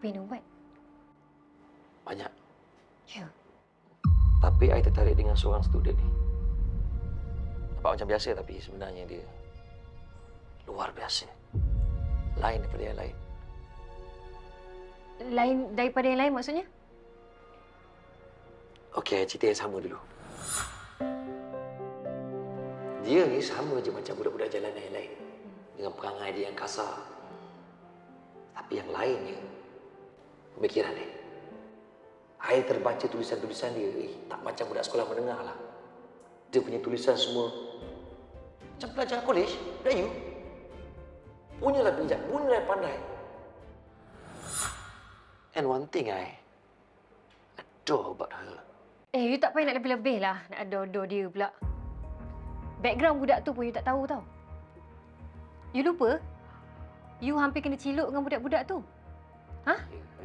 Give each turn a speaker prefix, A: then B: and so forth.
A: Minum ubat?
B: Banyak.
A: Ya.
B: Tapi I tertarik dengan seorang student ni. Nampak macam biasa tapi sebenarnya dia luar biasa. Lain daripada yang lain.
A: Lain daripada yang lain maksudnya?
B: Okey, cerita yang sama dulu. Dia ni sama je macam budak-budak jalanan yang lain. Dengan perangai dia yang kasar. Tapi yang lainnya, pemikiran dia. I terbaca tulisan-tulisan dia, tak macam budak sekolah menengah lah. Dia punya tulisan semua macam pelajar kolej, budak you. Punyalah bijak, punyalah pandai. And one thing I adore about her.
A: You tak payah nak lebih-lebih lah. Nak ador-ador dia pula. Background budak tu pun you tak tahu tau. You lupa? You hampir kena ciluk dengan budak-budak tu. Ha?